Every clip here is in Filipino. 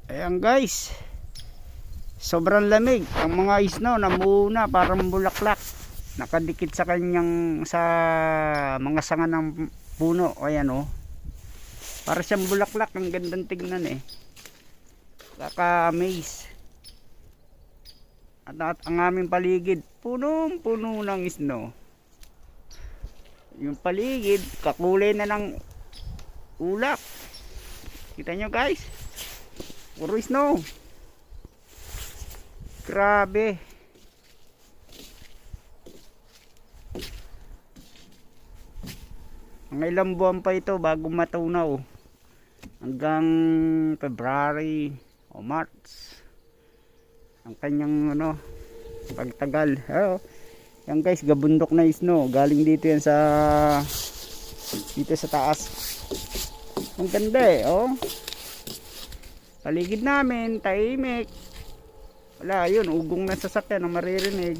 Ayan guys, sobrang lamig. Ang mga isno namuna parang bulaklak, nakadikit sa kanyang sa mga sanga ng puno. Ayan oh, para siyang bulaklak. Ang gandang tignan eh, kaka-amaze. At ang aming paligid punong puno ng isno. Yung paligid kakulay na ng ulap. Kita nyo guys, puro snow. Grabe. Mga ilang buwan pa ito bago matunaw. Hanggang February o March ang kanyang pagtagal. Yan guys, gabundok na snow. Galing dito yan dito sa taas. Ang ganda eh, oh. Paligid namin, tahimik. Wala, yun, ugong na sasakyan ang maririnig.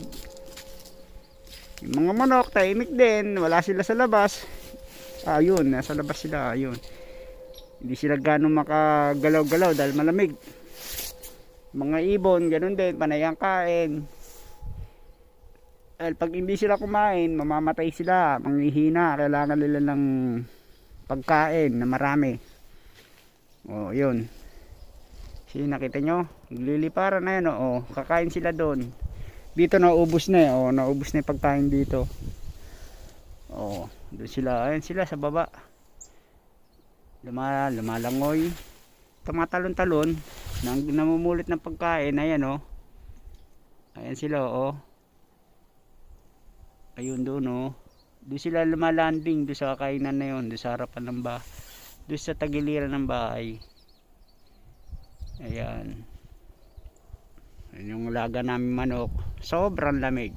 Yung mga manok, tahimik din. Wala sila sa labas. Yun, nasa labas sila, yun. Hindi sila gano'ng makagalaw-galaw dahil malamig. Mga ibon, ganun din, panay ang kain. Dahil pag hindi sila kumain, mamamatay sila, manghihina. Kailangan nila ng pagkain na marami. Yun. Nakita nyo, liliparan na yan. Kakain sila doon. Dito naubos na naubos na yung pagkain dito. Doon sila, ayan sila sa baba. Lumalangoy, tumatalon-talon, namumulit ng pagkain. Ayan ayan sila ayun doon doon sila lumalanding doon sa kainan na yun, doon sa harapan ng doon sa tagiliran ng bahay. Ayan yung laga namin manok, sobrang lamig.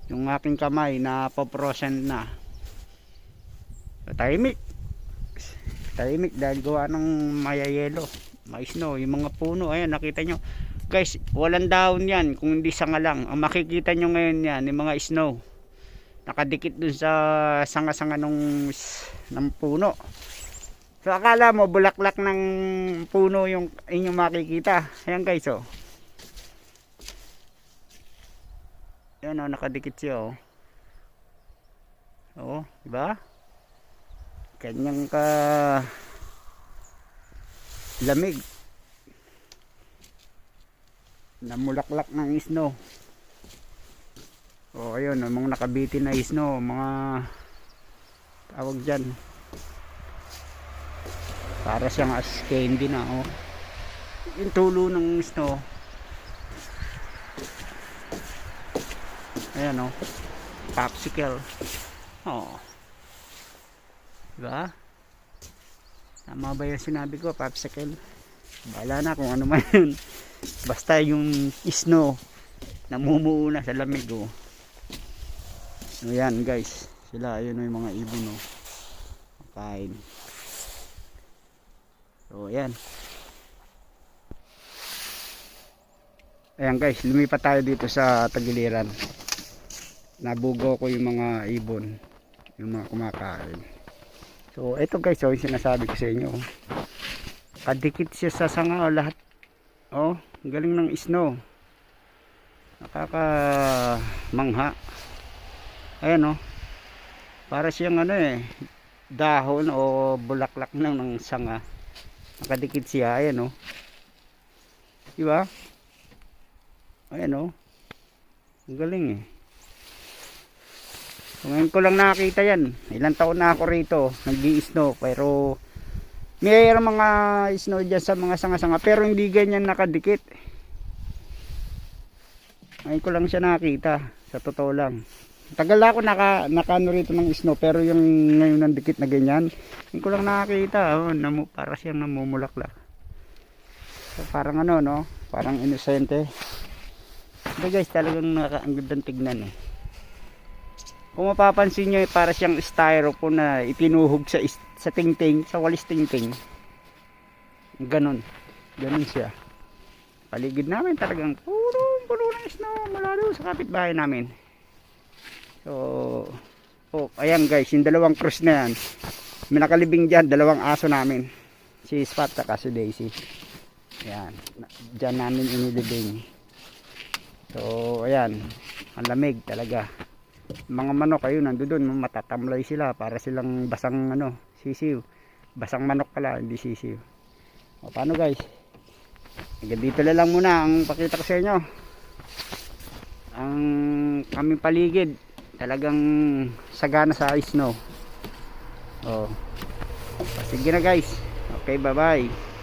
Yung aking kamay na paprosen na tahimik dahil gawa ng mayayelo, may snow. Yung mga puno, ayan nakita nyo guys, walang daon yan kung hindi sanga lang. Ang makikita nyo ngayon yan, yung mga snow nakadikit dun sa sanga-sanga ng puno. So akala mo bulaklak ng puno yung inyong makikita. Ayan guys ayan nakadikit siya diba? Kanyang ka lamig, namulaklak ng snow. Ayun, mga nakabitin na snow, mga tawag dyan, para siyang as candy na yung tulo ng snow. Ayan popsicle. Diba? Tama ba yung sinabi ko, popsicle? Bahala na kung ano man yun. Basta yung snow namumuo na sa lamig Ayan guys, sila ayun yung mga ibon kain. Ayan. Ayan guys, lumipat tayo dito sa tagiliran. Nabugo ko yung mga ibon, yung mga kumakain. So ito guys, yung sinasabi ko sa inyo, kadikit siya sa sanga lahat. Galing ng snow, nakakamangha. Ayan para siyang dahon o bulaklak ng sanga, nakadikit siya. Ayan diba? Ayan ang galing ngayon ko lang nakita yan. Ilang taon na ako rito nag-i-snow, pero may mga snow dyan sa mga sanga-sanga, pero hindi ganyan nakadikit. Ngayon ko lang siya nakita, sa totoo lang. Tagal ako nakano rito ng snow, pero yung ngayon nandikit na ganyan, ngayon ko lang nakita. Para siyang namumulaklak. So, parang parang inosente. Ito guys, talagang ang gandang tignan Kung mapapansin nyo, para siyang styrofoam na itinuhog sa tingting, sa walis tingting. Ganon siya. Paligid namin talagang puno ng snow mula doon sa kapitbahay namin. So ayan guys, yung dalawang cross na yan, may nakalibing dyan, dalawang aso namin, si Spot at si Daisy. Yan, dyan namin inilibing. So ayan, ang lamig talaga. Mga manok ayun nandoon, matatamlay sila para silang basang ano, sisiw. Basang manok pala, hindi sisiw. O paano guys? Hanggang dito na lang muna ang pakita ko sa inyo. Ang kaming paligid talagang sagana sa snow. Oh. Sige na guys. Okay, bye bye.